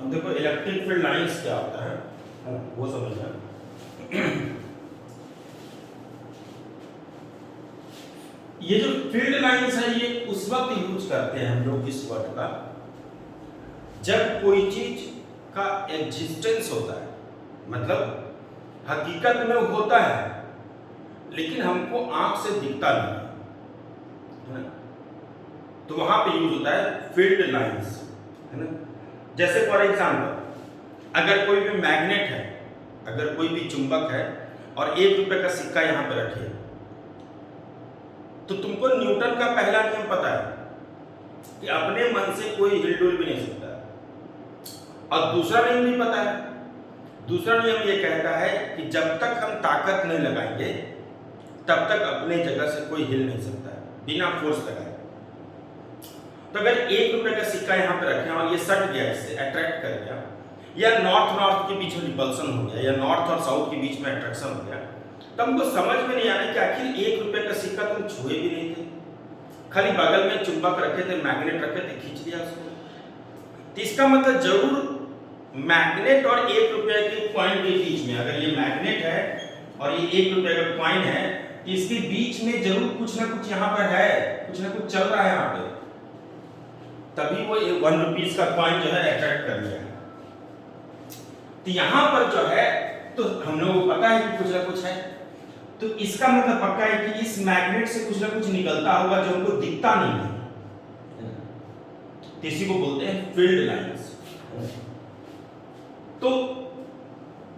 अब देखो electric field lines क्या होता है वो समझना। ये जो फील्ड लाइंस है ये उस वक्त यूज करते हैं हम लोग इस वर्ड का जब कोई चीज का एग्जिस्टेंस होता है, मतलब हकीकत में होता है लेकिन हमको आंख से दिखता नहीं है ना, तो वहां पे यूज होता है फील्ड लाइंस, है ना। जैसे फॉर एग्जांपल अगर कोई भी मैग्नेट है, अगर कोई भी चुंबक है और 1 रुपए का सिक्का यहां पे रखे, तो तुमको न्यूटन का पहला नियम पता है कि अपने मन से कोई हिलडुल भी नहीं सकता, और दूसरा नियम भी पता है। दूसरा नियम ये कहता है कि जब तक हम ताकत नहीं लगाएंगे तब तक अपने जगह से कोई हिल नहीं सकता है बिना फोर्स लगाए। तो अगर 1 रुपए का सिक्का यहाँ पे रखें और ये सट गया, इससे अट्रैक्ट कर गया, या नॉर्थ के बीच में रिपल्सन हो गया, या नॉर्थ और साउथ के बीच में अट्रैक्शन हो गया, तब हमको समझ में नहीं आने कि आखिर 1 रुपए का सिक्का तुम छुए भी नहीं थे, खाली बगल में चुंबक रखे थे, मैग्नेट रखे थे, खींच लिया उसको। तो इसका मतलब जरूर मैग्नेट और 1 रुपए के कॉइन के बीच में, अगर ये मैग्नेट है और ये 1 रुपए का कॉइन है, तो इसके बीच में जरूर कुछ ना कुछ यहाँ पर है, कुछ ना कुछ चल रहा है यहाँ पे, तभी वो 1 रुपीस का कॉइन जो है अट्रैक्ट कर लिया है। तो यहाँ पर जो है तो हम लोगों को पता है कि कुछ ना कुछ है, तो इसका मतलब पक्का है कि इस मैग्नेट से कुछ ना कुछ निकलता होगा जो हमको दिखता नहीं है, तो इसी को बोलते हैं फील्ड लाइंस। तो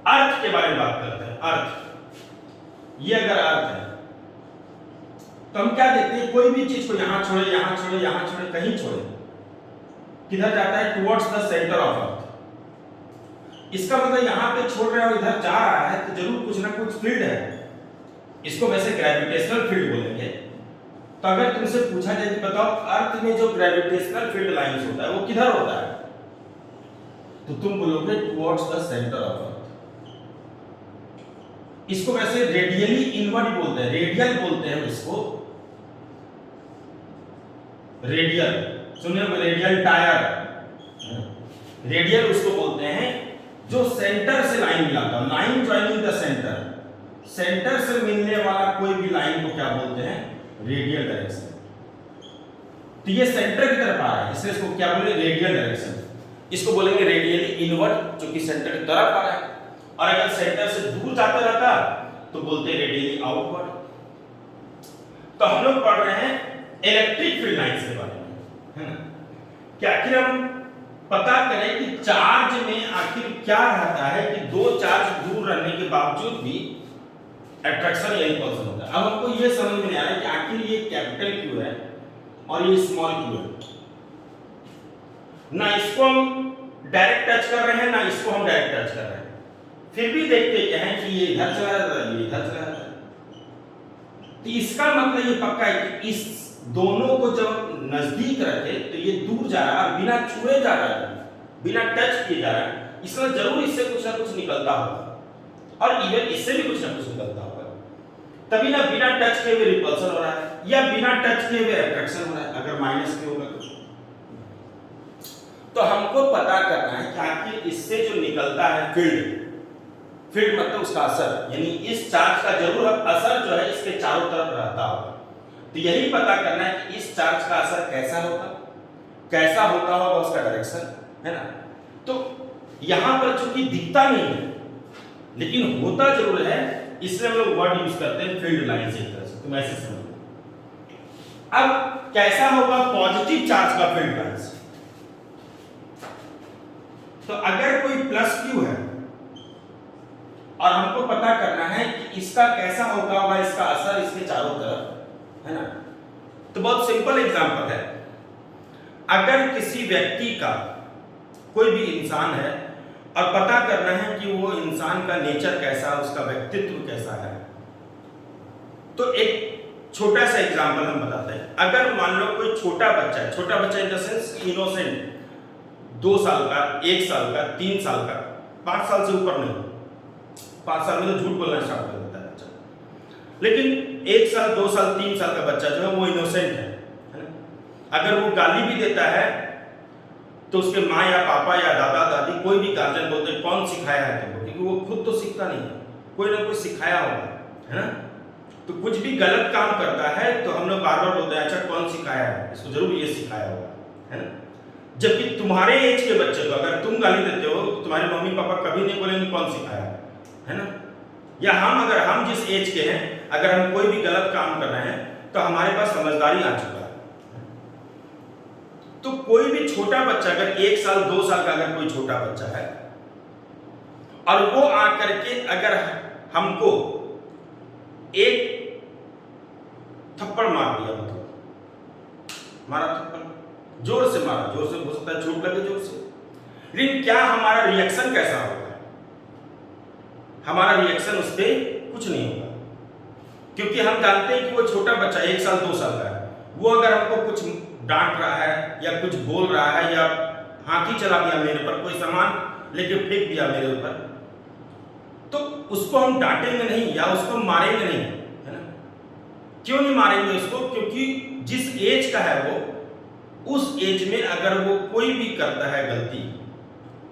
अर्थ के बारे में बात करते हैं। अर्थ, ये अगर अर्थ है तो हम क्या देखते हैं, कोई भी चीज को यहां छोड़े, यहां छोड़े, यहां छोड़े, कहीं छोड़े, किधर जाता है, towards the centre of earth. इसका मतलब यहां पे छोड़ रहे हैं और इधर जा रहा है, तो जरूर कुछ ना कुछ फील्ड है। इसको वैसे ग्रेविटेशनल फील्ड बोलेंगे। तो अगर तुमसे पूछा जाए कि बताओ अर्थ में जो ग्रेविटेशनल फील्ड लाइंस होता है वो किधर होता है, तो तुम बोलोगे towards the centre of earth. इसको वैसे रेडियली इनवर्ड बोलते हैं, रेडियल बोलते हैं इसको, रेडियल, सुनिए, रेडियल टायर, रेडियल उसको बोलते हैं जो सेंटर से लाइन मिलाता है, line joining the centre, centre से मिलने वाला कोई भी लाइन को क्या बोलते हैं, रेडियल डायरेक्शन। तो ये सेंटर की तरफ आ रहा है, इसलिए इसको क्या बोले, रेडियल डायरेक्शन। इसको बोलेंगे रेडियली इनवर्ड, जो कि सेंटर की तरफ आ रहा है, और अगर सेंटर से दूर जाता रहता तो बोलते हैं रेडियली आउटवर्ड। तो हम लोग पढ़ रहे हैं इलेक्ट्रिक फील्ड लाइंस के बारे में, है ना, कि आखिर हम पता करें कि चार्ज में आखिर क्या रहता है कि दो चार्ज दूर रहने के बावजूद भी अट्रैक्शन या रिपल्सन होता है। अब हमको ये समझ में नहीं आ रहा है कि आखिर ये कैपिटल क्यू है और ये स्मॉल क्यू है, ना इसको हम डायरेक्ट टच कर रहे हैं ना इसको हम डायरेक्ट टच कर रहे हैं, फिर भी देखते क्या है कि ये इधर चला जाता है, ये इधर चला जाता है। तो इसका मतलब ये पक्का है कि इस दोनों को जब नजदीक रखे तो ये दूर जा रहा है, बिना छुए जा रहा है, बिना टच किए जा रहा है, इसमें जरूर इससे कुछ ना कुछ निकलता होगा, और इवन इससे भी कुछ ना कुछ निकलता होगा, तभी ना बिना टच किए हुए रिपल्सन हो रहा है या बिना टच किए हुए अट्रैक्शन हो रहा है, अगर माइनस के होगा तो हमको पता करना है कि आखिर इससे जो निकलता है फील्ड, फील्ड मतलब उसका असर, यानी इस चार्ज का जरूर असर जो है इसके चारों तरफ रहता होगा। तो यही पता करना है कि इस चार्ज का असर कैसा होगा, कैसा होता होगा उसका डायरेक्शन, है ना। तो यहां पर चूंकि दिखता नहीं है लेकिन होता जरूर है, इसलिए हम लोग वर्ड यूज करते हैं फील्ड लाइंस एक तरह से, तुम ऐसे समझो। अब कैसा होगा पॉजिटिव चार्ज का फील्ड लाइंस, तो अगर कोई प्लस क्यू है और हमको पता करना है कि इसका कैसा होगा इसका असर इसके चारों तरफ, है ना, तो बहुत सिंपल एग्जांपल है। अगर किसी व्यक्ति का, कोई भी इंसान है और पता करना है कि वो इंसान का नेचर कैसा, उसका व्यक्तित्व कैसा है, तो एक छोटा सा एग्जांपल हम बताते हैं। अगर मान लो कोई छोटा बच्चा है, छोटा बच्चा इन द सेंस इनोसेंट, 2 साल का, 1 साल का, 3 साल का, 5 साल से ऊपर नहीं, 5 साल में तो झूठ बोलना स्टार्ट कर देता है बच्चा, लेकिन 1 साल, 2 साल, 3 साल का बच्चा जो है वो इनोसेंट है ना। अगर वो गाली भी देता है तो उसके माँ या पापा या दादा दादी कोई भी गार्जियन बोलते हैं कौन सिखाया है तुमको, क्योंकि वो खुद तो सीखता नहीं है, कोई ना कोई सिखाया होगा, है ना। तो कुछ भी गलत काम करता है तो हम लोग बार बार बोलते हैं अच्छा कौन सिखाया है, इसको जरूर ये सिखाया होगा, है ना। जबकि तुम्हारे एज के बच्चे को अगर तुम गाली देते हो तो तुम्हारे मम्मी पापा कभी नहीं बोलेंगे कौन सिखाया है ना। या अगर हम जिस एज के हैं, अगर हम कोई भी गलत काम कर रहे हैं तो हमारे पास समझदारी आ चुका है। तो कोई भी छोटा बच्चा, अगर 1 साल 2 साल का अगर कोई छोटा बच्चा है और वो आकर के अगर हमको एक थप्पड़ मार दिया, मतलब मारा थप्पड़, जोर से मारा, जोर से हो सकता है चोट लगे जोर से, लेकिन क्या हमारा रिएक्शन कैसा होगा? हमारा रिएक्शन उस पर कुछ नहीं होगा, क्योंकि हम जानते हैं कि वो छोटा बच्चा 1 साल 2 साल का है, वो अगर हमको कुछ डांट रहा है या कुछ बोल रहा है या हाथी चला दिया मेरे पर, कोई सामान लेके फेंक दिया मेरे ऊपर, तो उसको हम डांटेंगे नहीं या उसको मारेंगे नहीं, है ना। क्यों नहीं मारेंगे उसको? क्योंकि जिस एज का है वो, उस एज में अगर वो कोई भी करता है गलती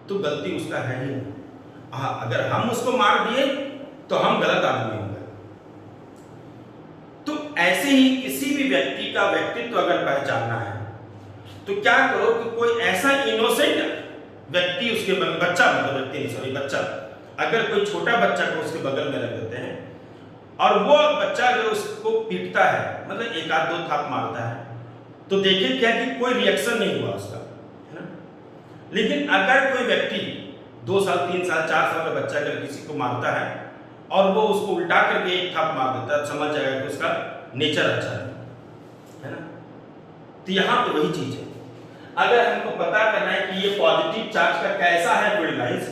तो गलती उसका है ही नहीं। हाँ, अगर हम उसको मार दिए तो हम गलत आदमी होंगे। तो ऐसे ही किसी भी व्यक्ति का व्यक्तित्व अगर पहचानना है तो क्या करो कि कोई ऐसा इनोसेंट व्यक्ति उसके बच्चा, मतलब व्यक्ति नहीं सॉरी बच्चा, अगर कोई छोटा बच्चा को उसके बगल में रख देते हैं और वो बच्चा अगर उसको पीटता है, मतलब 1 आध 2 थाप मारता है, तो देखिए क्या कि कोई रिएक्शन नहीं हुआ उसका, है ना। लेकिन अगर कोई व्यक्ति 2 साल 3 साल 4 साल का बच्चा अगर किसी को मारता है और वो उसको उल्टा करके 1 थाप मार देता है, समझ जाएगा कि उसका नेचर अच्छा है ना। तो यहाँ पे वही चीज है, अगर हमको पता करना है कि ये पॉजिटिव चार्ज का कैसा है फील्ड लाइंस,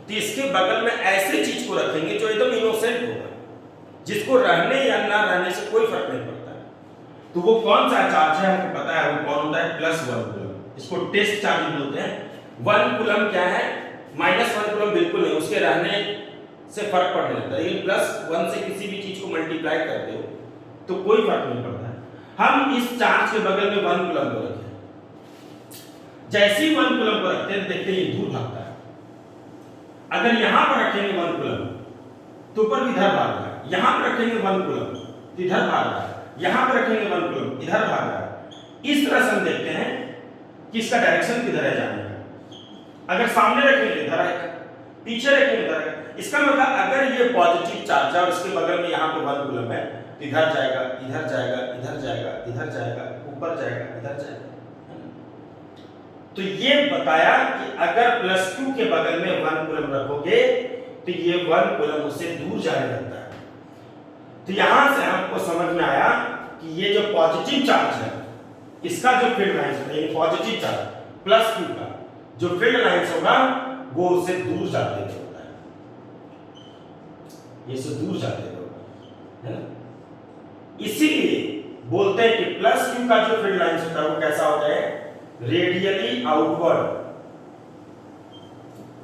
तो इसके बगल में ऐसे चीज को रखेंगे जो एकदम इनोसेंट होगा, जिसको रहने या ना रहने से कोई फर्क नहीं पड़ता है। तो वो कौन सा चार्ज है हमको पता है, वो कौन होता है? +1 कूलम। इसको टेस्ट चार्ज बोलते हैं। 1 कूलम क्या है? -1 कूलम बिल्कुल नहीं, उसके रहने से फर्क पड़ने लगता है, लेकिन +1 से किसी भी चीज को मल्टीप्लाई करते हो तो कोई फर्क नहीं पड़ता है। हम इस चार्ज के बगल में 1 कूलम को रखें, जैसे ही 1 कूलम को रखते हैं देखते हैं ये दूर भागता है। अगर यहां पर रखेंगे 1 कूलम तो ऊपर भी इधर भाग रहा है, यहां पर रखेंगे 1 कूलम तो इधर भाग रहा है, यहां पर रखेंगे 1 कूलम इधर भाग रहा है। इस तरह से हम देखते हैं कि इसका डायरेक्शन किधर है जाने का। अगर सामने रखेंगे इधर आएगा, पीछे रखेंगे इधर आएगा। इसका मतलब अगर ये पॉजिटिव चार्ज है और इसके बगल में यहाँ पे 1 कूलम है तो इधर जाएगा, इधर जाएगा, इधर जाएगा, इधर जाएगा, ऊपर जाएगा, इधर जाएगा। तो ये बताया कि अगर +2 के बगल में 1 कूलम रखोगे तो ये 1 कूलम उससे दूर जाने लगता है। तो यहां से हमको समझ में आया कि ये जो पॉजिटिव चार्ज है इसका जो फील्ड लाइंस होता है, पॉजिटिव चार्ज +2 का जो फील्ड लाइंस होगा वो उससे दूर जाते होता है, ये से दूर जाते होगा, है ना। इसीलिए बोलते हैं कि +2 का जो फील्ड लाइंस होता है वो कैसा होता है? Radially outward.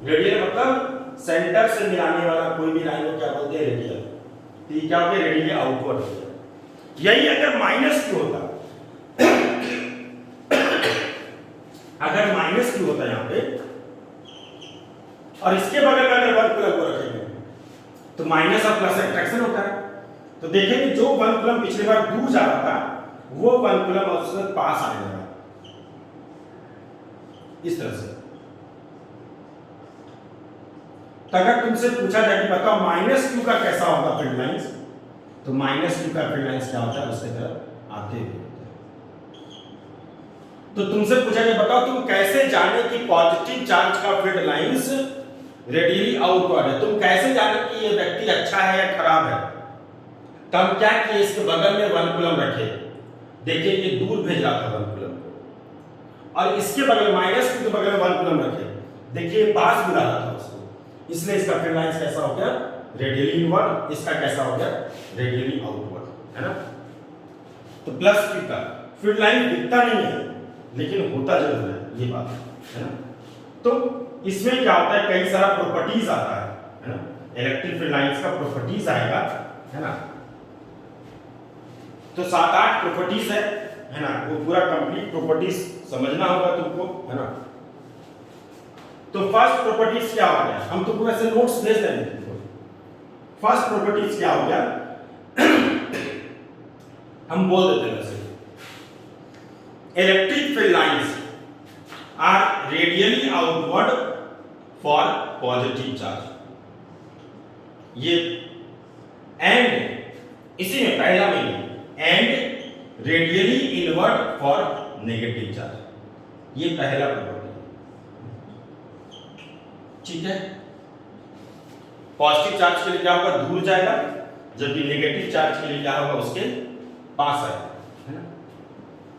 रेडियल मतलब सेंटर से मिलाने वाला कोई भी लाइन को क्या बोलते हैं? रेडियल। तो ये क्या हो गया? रेडियली आउटवर्ड हो गया। यही अगर -2 होता, अगर -2 होता यहाँ पे और इसके बगल में अगर 1 कूलम को रखेंगे तो माइनस और प्लस अट्रैक्शन होता है। तो देखें कि जो 1 कूलम पिछली बार दूर जा रहा था वो 1 कूलम उसके पास आने लगा, इस तरह से। तो अगर तुमसे पूछा जाए कि बताओ -2 का कैसा होगा फील्ड लाइंस, तो -2 का फील्ड लाइंस क्या होता है? उसके तरफ आते हुए होता है। तो तुमसे पूछा जाए बताओ तुम कैसे जाने कि पॉजिटिव चार्ज का फील्ड लाइंस रेडियली आउटवर्ड है, तुम कैसे जाने कि ये व्यक्ति अच्छा है या खराब है? तो हम क्या किए, इसके बगल में 1 कूलम रखे, देखिए ये दूर भेज रहा था 1 कूलम को, और इसके बगल -2 के बगल में 1 कूलम रखे, देखिए पास बुला रहा था उसको, इसलिए इसका फील्ड लाइंस कैसा हो गया? Radially inward. इसका कैसा हो गया? रेडियली आउटवर्ड, है ना। तो +2 का फील्ड लाइन दिखता नहीं है लेकिन होता जरूर है, ये बात है ना। तो इसमें क्या होता है? कई सारा प्रॉपर्टीज आता है ना। इलेक्ट्रिक फील्ड लाइंस का प्रॉपर्टीज आएगा, है ना। तो 7-8 प्रॉपर्टीज है ना, वो पूरा कंप्लीट प्रॉपर्टीज समझना होगा तुमको, है ना। तो फर्स्ट प्रॉपर्टीज क्या हो गया, हम तो पूरा से नोट्स भेज देंगे। फर्स्ट प्रॉपर्टीज क्या हो गया हम बोल देते हैं वैसे, electric field lines are radially outward for positive charge, ये एंड इसी में पहला में and radially inward for negative charge, ये पहला प्रॉपर्टी, ठीक है। पॉजिटिव चार्ज के लिए क्या होगा, दूर जाएगा, जबकि नेगेटिव चार्ज के लिए क्या होगा, उसके पास आएगा, है ना।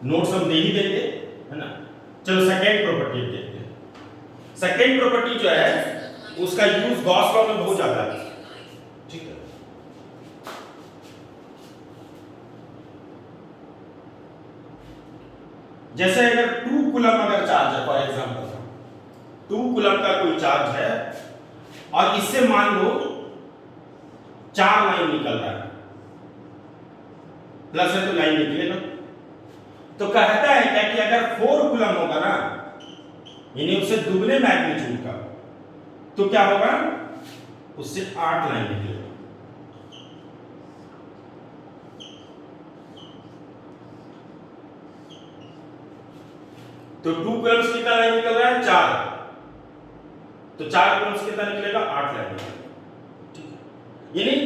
नोट्स हम दे ही देंगे, है ना। चलो सेकेंड प्रॉपर्टी देखते हैं। सेकेंड प्रॉपर्टी जो है उसका यूज गॉस लॉ में बहुत ज्यादा है, ठीक है। जैसे अगर 2 कूलम अगर चार्ज है, फॉर एग्जांपल 2 कूलम का कोई चार्ज है और इससे मान लो 4 लाइन निकल रहा है, प्लस है तो लाइन निकलेगा, तो कहता है क्या कि अगर 4 कूलम होगा ना, यानी उससे दुगने मैग्नीट्यूड का, तो क्या होगा, उससे 8 लाइन निकलेगा। तो 2 कूलम्स कितना लाइन निकल रहा है, 4, तो 4 कूलम्स कितना निकलेगा, 8 लाइन निकलेगा, ठीक है। यानी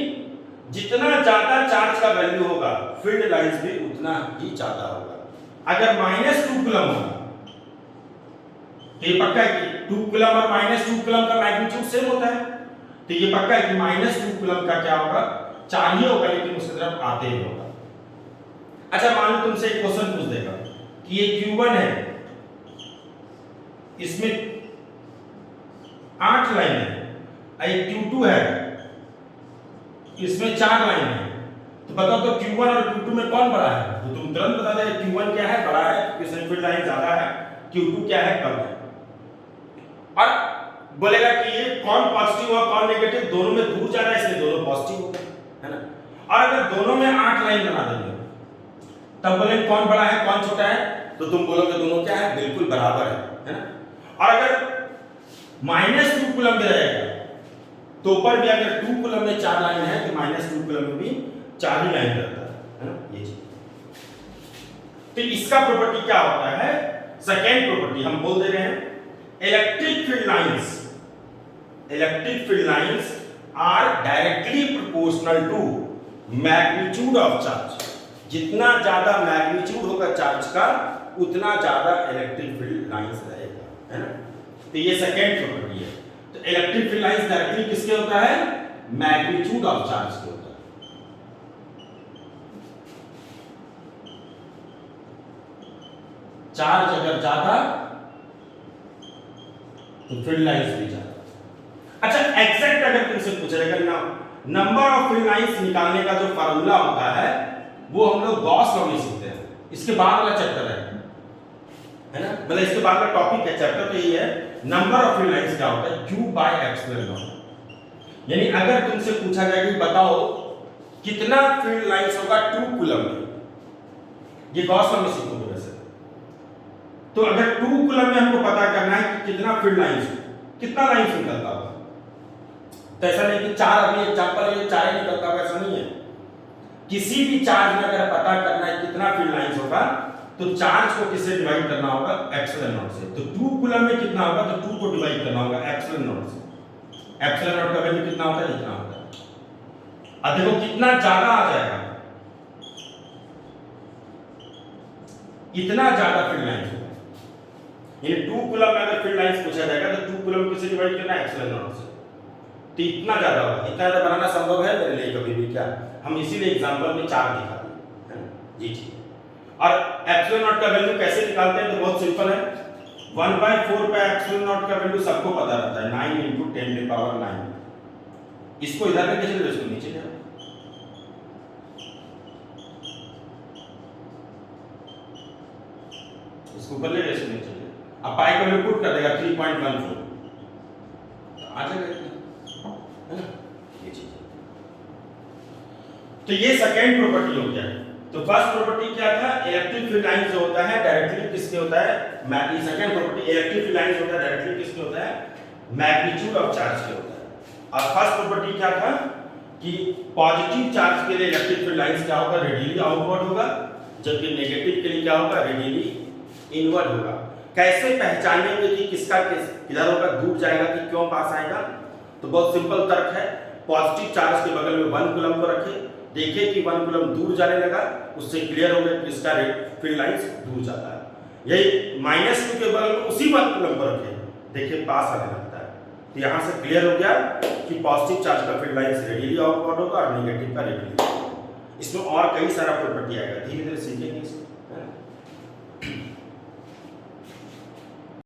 जितना ज्यादा चार्ज का वैल्यू होगा फील्ड लाइंस भी उतना ही ज्यादा होगा। अगर -2 कूलम होगा तो ये पक्का है कि 2 कूलम और -2 कूलम का मैग्नीट्यूड सेम होता है, तो ये पक्का है कि -2 कूलम का क्या होगा, 4 ही होगा, लेकिन उसकी तरफ आते ही होगा। अच्छा मान लो तुमसे एक क्वेश्चन पूछ देगा कि ये Q1 है, इसमें 8 लाइन है, ये Q2 है, इसमें 4 लाइन है, तो बताओ तो Q1 और Q2 में कौन बड़ा है, तो तुम तुरंत बता दे Q1 क्या है, बड़ा है, क्योंकि फील्ड लाइन ज्यादा है, Q2 क्या है, कम है। और बोलेगा कि ये कौन पॉजिटिव और कौन नेगेटिव, दोनों में दूर जा रहा है इसलिए दोनों पॉजिटिव हो गए, है ना। और अगर दोनों में 8 लाइन बना देंगे तब बोलेंगे कौन बड़ा है कौन छोटा है, तो तुम बोलोगे दोनों क्या है, बिल्कुल बराबर है ना। और अगर -2 कूलम में रहेगा तो ऊपर भी अगर 2 कूलम में 4 लाइन है तो -2 कूलम में भी 4 ही लाइन रहता है ना, ये चीज। तो इसका प्रॉपर्टी क्या होता है, सेकेंड प्रॉपर्टी हम बोल दे रहे हैं, electric field lines are directly proportional to magnitude of charge, जितना ज्यादा मैग्नीट्यूड होगा चार्ज का उतना ज्यादा इलेक्ट्रिक फील्ड लाइंस रहेगा, है ना। तो ये सेकेंड प्रॉपर्टी है। तो इलेक्ट्रिक फील्ड लाइंस डायरेक्टली किसके होता है, मैग्नीट्यूड ऑफ चार्ज के होता है। चार्ज अगर ज्यादा तो फील्ड लाइंस भी ज्यादा। अच्छा एग्जैक्ट अगर तुमसे पूछा जाएगा ना, नंबर ऑफ फील्ड लाइंस निकालने का जो फार्मूला होता है वो हम लोग गॉस लॉ में सीखते हैं, इसके बाद वाला चैप्टर है ना, मतलब इसके बाद का टॉपिक है चैप्टर, तो ये है नंबर ऑफ फील्ड लाइंस क्या होता है, Q/ε। यानी अगर तुमसे पूछा जाए कि बताओ कितना फील्ड लाइंस होगा 2 कूलम में, ये गॉस लॉ में सीखोगे वैसे। तो अगर 2 कूलम में हमको पता करना है कि कितना फील्ड लाइंस, कितना लाइंस निकलता होगा, तो ऐसा नहीं कि 4, अभी एग्जांपल है 4 ही निकलता होगा, ऐसा नहीं है। किसी भी चार्ज में अगर पता करना है कितना फील्ड लाइंस होगा तो चार्ज को किससे डिवाइड करना होगा, एप्सिलॉन नॉट से। तो 2 कूलम में कितना होगा, तो 2 को डिवाइड करना होगा एप्सिलॉन नॉट से। एप्सिलॉन नॉट का वैल्यू कितना होता है, इतना होता है। अब देखो कितना ज्यादा आ जाएगा, इतना ज्यादा फील्ड लाइंस होगा। यानी 2 कूलम में अगर फील्ड लाइंस पूछा जाएगा तो 2 कूलम किससे डिवाइड करना है, एप्सिलॉन नॉट से। तो इतना ज्यादा होगा, इतना ज्यादा बनाना संभव है मेरे लिए कभी भी क्या, हम इसीलिए एग्जांपल में 4 दिखा दिए, है ना जी ठीक। और एप्सिलॉन नॉट का वैल्यू कैसे निकालते हैं, तो बहुत सिंपल है, 1/4 पे एप्सिलॉन नॉट का वैल्यू सबको पता रहता है, 9 × 10⁻⁹। इसको इधर लेके चलो, इसको नीचे ले आओ, इसको ऊपर ले, इसको नीचे ले। अब पाई का वैल्यू पुट कर देगा 3.14, आ जाएगा इतना, है ना ये चीज। तो ये सेकंड प्रॉपर्टी हो गया। तो फर्स्ट प्रॉपर्टी क्या था, इलेक्ट्रिक फील्ड लाइंस जो होता है डायरेक्टली किसके होता है, second property electric field lines होता है डायरेक्टली किसके होता है, मैग्नीट्यूड ऑफ चार्ज के होता है। और फर्स्ट प्रॉपर्टी क्या था कि पॉजिटिव चार्ज के लिए इलेक्ट्रिक फील्ड लाइंस क्या होगा, रेडियली आउटवर्ड होगा, जबकि नेगेटिव के लिए क्या होगा, रेडियली इनवर्ड होगा। कैसे पहचानेंगे कि किसका किधर होगा, दूर जाएगा कि क्यों पास आएगा? तो बहुत सिंपल तर्क है। पॉजिटिव चार्ज के बगल में 1 कूलम को रखें, देखिए कि 1 कूलम दूर जाने लगा, उससे क्लियर हो गया कि इसका फील्ड लाइंस दूर जाता है। यही -2 के बगल में उसी 1 कूलम को रखें, देखिए पास आने लगता है। तो यहाँ से क्लियर हो गया कि पॉजिटिव चार्ज का फील्ड लाइंस रेडियली आउटवर्ड होगा और नेगेटिव का रेडियली। इसमें और कई सारा प्रॉपर्टी आएगा, धीरे धीरे सीखेंगे इसको।